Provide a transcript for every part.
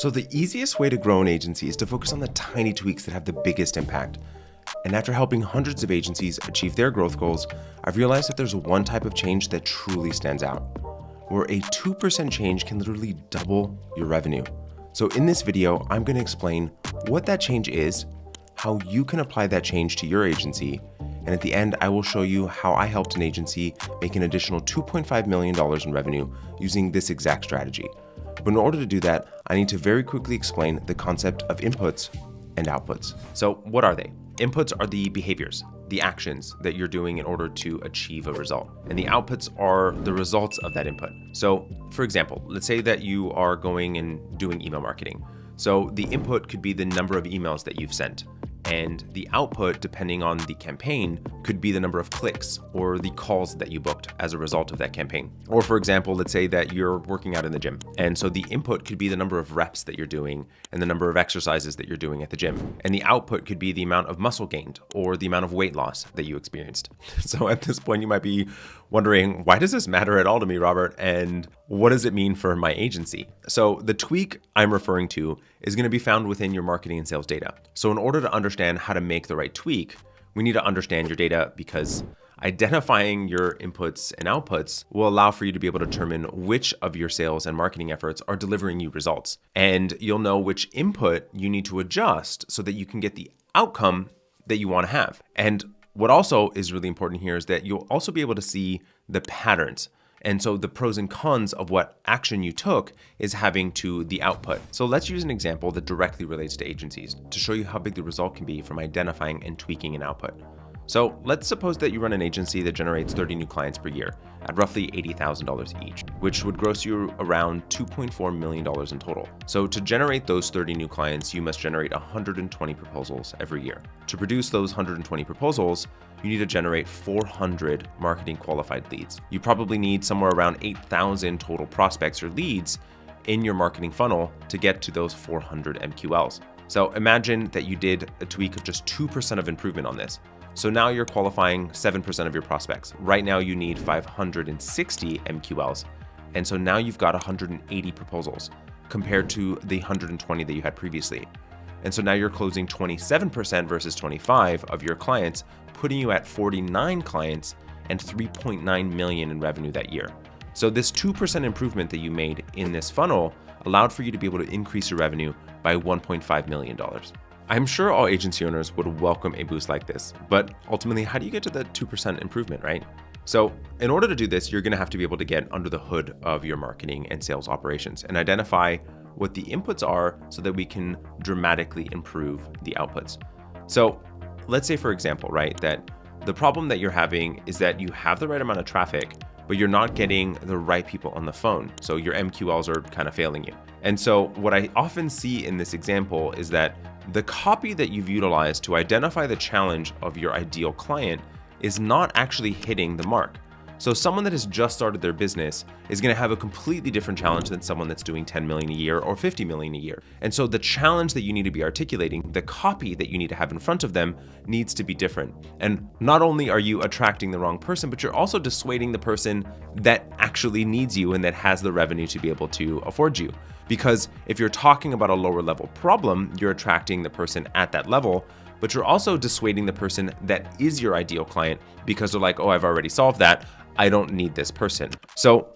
So the easiest way to grow an agency is to focus on the tiny tweaks that have the biggest impact. And after helping hundreds of agencies achieve their growth goals, I've realized that there's one type of change that truly stands out, where a 2% change can literally double your revenue. So in this video, I'm going to explain what that change is, how you can apply that change to your agency, and at the end, I will show you how I helped an agency make an additional $2.5 million in revenue using this exact strategy. But in order to do that, I need to very quickly explain the concept of inputs and outputs. So what are they? Inputs are the behaviors, the actions that you're doing in order to achieve a result. And the outputs are the results of that input. So for example, let's say that you are going and doing email marketing. So the input could be the number of emails that you've sent. And the output, depending on the campaign, could be the number of clicks or the calls that you booked as a result of that campaign. Or for example, let's say that you're working out in the gym. And so the input could be the number of reps that you're doing and the number of exercises that you're doing at the gym. And the output could be the amount of muscle gained or the amount of weight loss that you experienced. So at this point, you might be wondering, why does this matter at all to me, Robert? And what does it mean for my agency? So the tweak I'm referring to is going to be found within your marketing and sales data. So in order to understand how to make the right tweak, we need to understand your data, because identifying your inputs and outputs will allow for you to be able to determine which of your sales and marketing efforts are delivering you results. And you'll know which input you need to adjust so that you can get the outcome that you want to have. And what also is really important here is that you'll also be able to see the patterns. And so the pros and cons of what action you took is having to the output. So let's use an example that directly relates to agencies to show you how big the result can be from identifying and tweaking an output. So let's suppose that you run an agency that generates 30 new clients per year at roughly $80,000 each, which would gross you around $2.4 million in total. So to generate those 30 new clients, you must generate 120 proposals every year. To produce those 120 proposals, you need to generate 400 marketing qualified leads. You probably need somewhere around 8,000 total prospects or leads in your marketing funnel to get to those 400 MQLs. So imagine that you did a tweak of just 2% of improvement on this. So now you're qualifying 7% of your prospects. Right now you need 560 MQLs. And so now you've got 180 proposals compared to the 120 that you had previously. And so now you're closing 27% versus 25 of your clients, putting you at 49 clients and 3.9 million in revenue that year. So this 2% improvement that you made in this funnel allowed for you to be able to increase your revenue by $1.5 million. I'm sure all agency owners would welcome a boost like this, but ultimately, how do you get to the 2% improvement, right? So in order to do this, you're gonna have to be able to get under the hood of your marketing and sales operations and identify what the inputs are so that we can dramatically improve the outputs. So let's say, for example, right, that the problem that you're having is that you have the right amount of traffic, but you're not getting the right people on the phone. So your MQLs are kind of failing you. And so what I often see in this example is that the copy that you've utilized to identify the challenge of your ideal client is not actually hitting the mark. So someone that has just started their business is going to have a completely different challenge than someone that's doing 10 million a year or 50 million a year. And so the challenge that you need to be articulating, the copy that you need to have in front of them needs to be different. And not only are you attracting the wrong person, but you're also dissuading the person that actually needs you and that has the revenue to be able to afford you. Because if you're talking about a lower level problem, you're attracting the person at that level, but you're also dissuading the person that is your ideal client because they're like, oh, I've already solved that. I don't need this person. So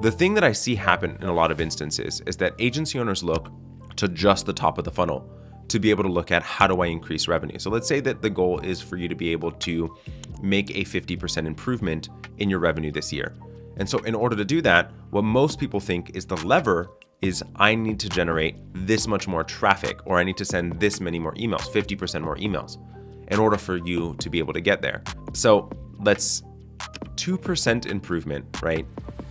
the thing that I see happen in a lot of instances is that agency owners look to just the top of the funnel to be able to look at, how do I increase revenue? So let's say that the goal is for you to be able to make a 50% improvement in your revenue this year. And so in order to do that, what most people think is the lever is, I need to generate this much more traffic, or I need to send this many more emails, 50% more emails, in order for you to be able to get there. So 2% improvement, right,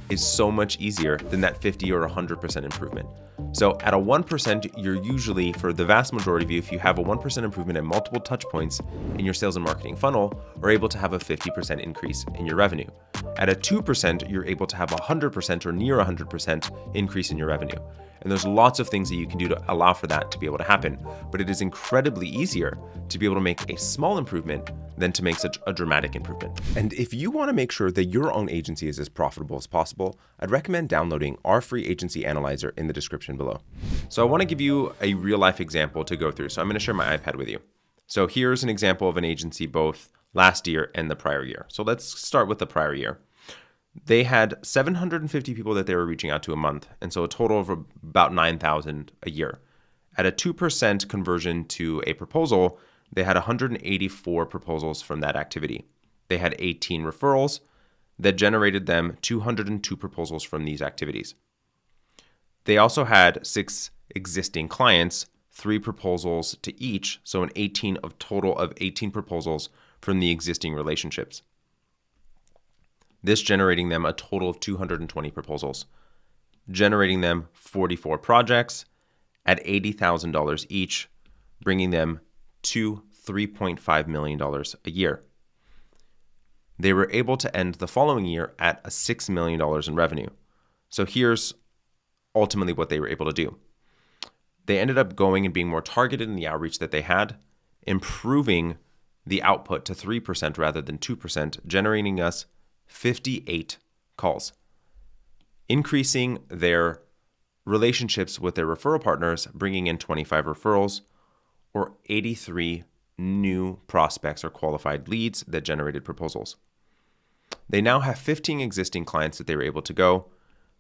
is so much easier than that 50 or 100% improvement. So at a 1%, you're usually, for the vast majority of you, if you have a 1% improvement at multiple touch points in your sales and marketing funnel, are able to have a 50% increase in your revenue. At a 2%, you're able to have 100% or near 100% increase in your revenue. And there's lots of things that you can do to allow for that to be able to happen. But it is incredibly easier to be able to make a small improvement than to make such a dramatic improvement. And if you want to make sure that your own agency is as profitable as possible, I'd recommend downloading our free agency analyzer in the description below. So I want to give you a real life example to go through. So I'm going to share my iPad with you. So here's an example of an agency both last year and the prior year. So let's start with the prior year. They had 750 people that they were reaching out to a month, and so a total of about 9,000 a year. At a 2% conversion to a proposal, they had 184 proposals from that activity. They had 18 referrals that generated them 202 proposals from these activities. They also had 6 existing clients, 3 proposals to each, so an 18 of total of 18 proposals from the existing relationships. This generating them a total of 220 proposals, generating them 44 projects at $80,000 each, bringing them to $3.5 million a year. They were able to end the following year at $6 million in revenue. So here's ultimately what they were able to do. They ended up going and being more targeted in the outreach that they had, improving the output to 3% rather than 2%, generating us 58 calls, increasing their relationships with their referral partners, bringing in 25 referrals or 83 new prospects or qualified leads that generated proposals. They now have 15 existing clients that they were able to go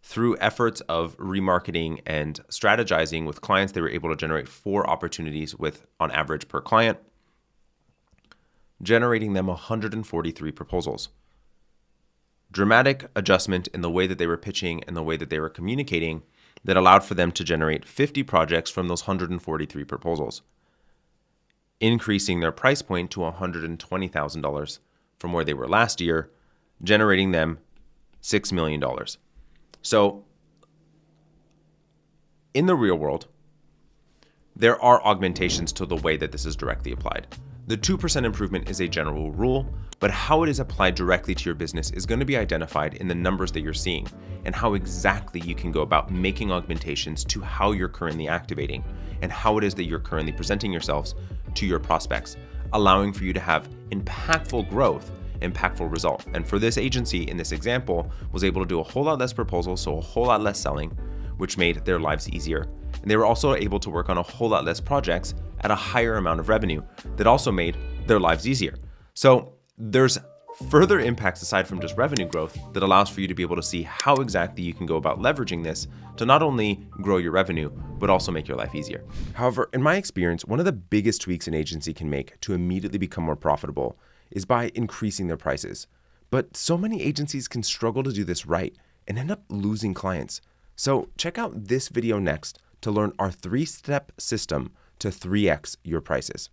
through efforts of remarketing and strategizing with clients. They were able to generate 4 opportunities with on average per client, generating them 143 proposals. Dramatic adjustment in the way that they were pitching and the way that they were communicating that allowed for them to generate 50 projects from those 143 proposals, increasing their price point to $120,000 from where they were last year, generating them $6 million. So in the real world, there are augmentations to the way that this is directly applied. The 2% improvement is a general rule, but how it is applied directly to your business is going to be identified in the numbers that you're seeing and how exactly you can go about making augmentations to how you're currently activating and how it is that you're currently presenting yourselves to your prospects, allowing for you to have impactful growth, impactful result. And for this agency in this example was able to do a whole lot less proposals, so a whole lot less selling, which made their lives easier. And they were also able to work on a whole lot less projects at a higher amount of revenue that also made their lives easier. So there's further impacts aside from just revenue growth that allows for you to be able to see how exactly you can go about leveraging this to not only grow your revenue, but also make your life easier. However, in my experience, one of the biggest tweaks an agency can make to immediately become more profitable is by increasing their prices. But so many agencies can struggle to do this right and end up losing clients. So check out this video next to learn our 3-step system to 3x your prices.